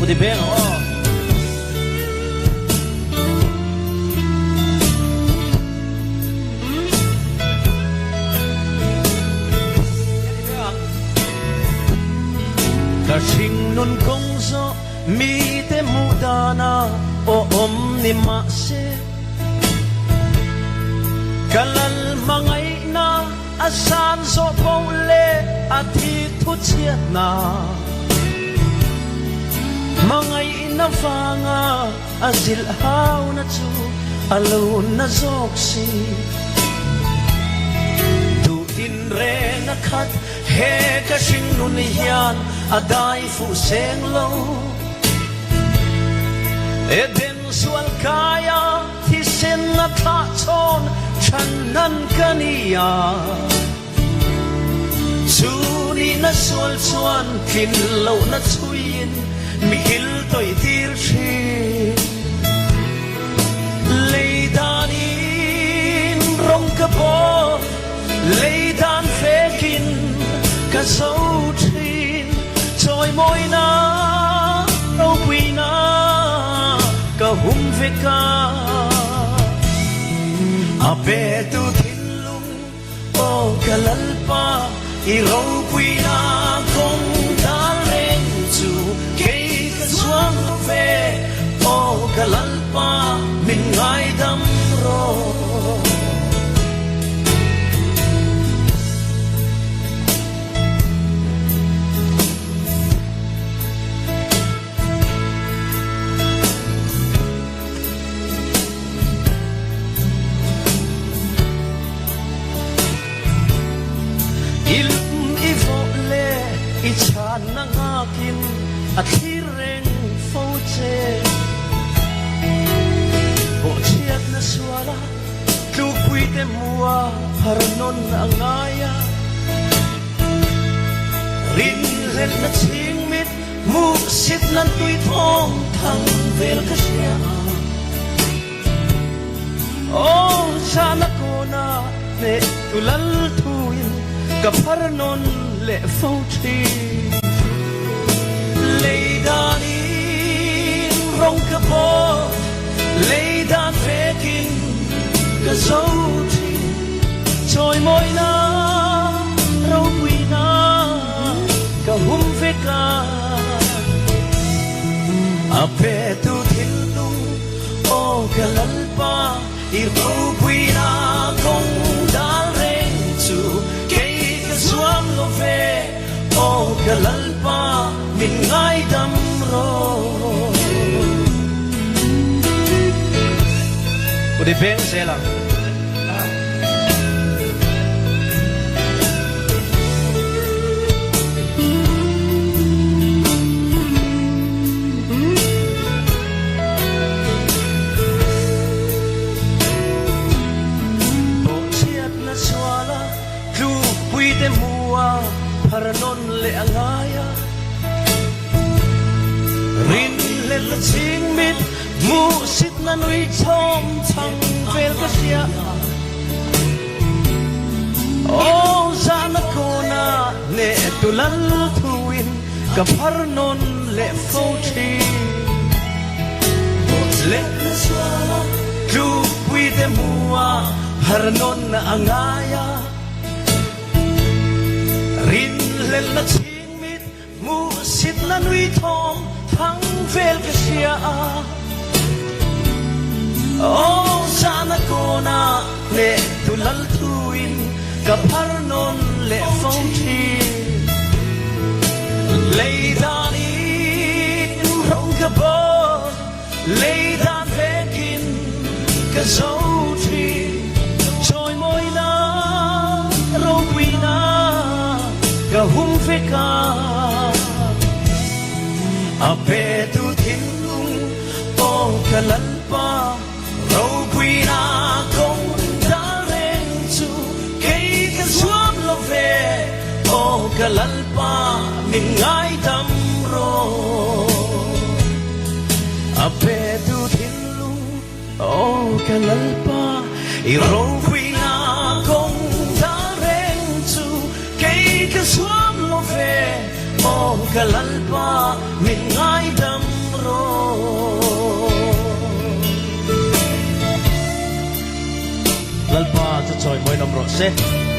Putih beng oh. Cả trình nun công gió mi te mudana o ni ma se kalal mangai na asan so pole athi thu chia na mangai na fanga azil hau na chu alo na zoksi tu in re na khat he ka sing nun hian adai fu seng lo eden sual kaya thi sen na tha chon chan nan kania chu ni na sual chuan kin lo na chuin mi hil toi tir thi leidanin rong ka po leidan fekin ka so thin trôi môi na đâu quỳ na cả hum về ca à bé tu thiên lung ô cả lalpa i râu quỳ na không đã lên chu cây cả xuống về ô cả lalpa mình ai đâm rồi chan na ngakin at hireng fauche bo chiat na suala tupui te mua harnon angaya rin len na ching mit mu sit nan tui thong thang vel ka sia oh sana kona ne tulal thuin ka harnon le fauche leidanin rong ka po leidan fekin ka zo thi trôi môi na rau quy na ka hum ve ka a pe tu thiên lung o ka lalpa i rau quy na kong dal reng chu ke ka suam lo ve o ka lalpa min ngai dam ro Putih beng saya lang bo chiat na swala lu pui te mua paranon le angaya rin le la ching mit mu sit na nui chom chang vel ka sia oh zana kona le tulal thuin ka parnon le fauchi le na swala lu pui te mua paranon na angaya rin le la ching mit mu sit na nui thom thang vel ka sia oh sana kona le tulal thuin ka parnon le fauchi leidanin rong ka bo leidan fekin ka zo thi trôi môi na rau quy na ka hum ve ka a pe tu thiên lung o ka lalpa rau quy na kong da reng chu kei ka suam lo ve o ka lalpa min ngai dam ro a pe tu thiên lung o ka lalpa i rau quy na kong da reng chu kei ka suam lo ve o ka lalpa min ngai dam lalpa cho choi moi nom ro se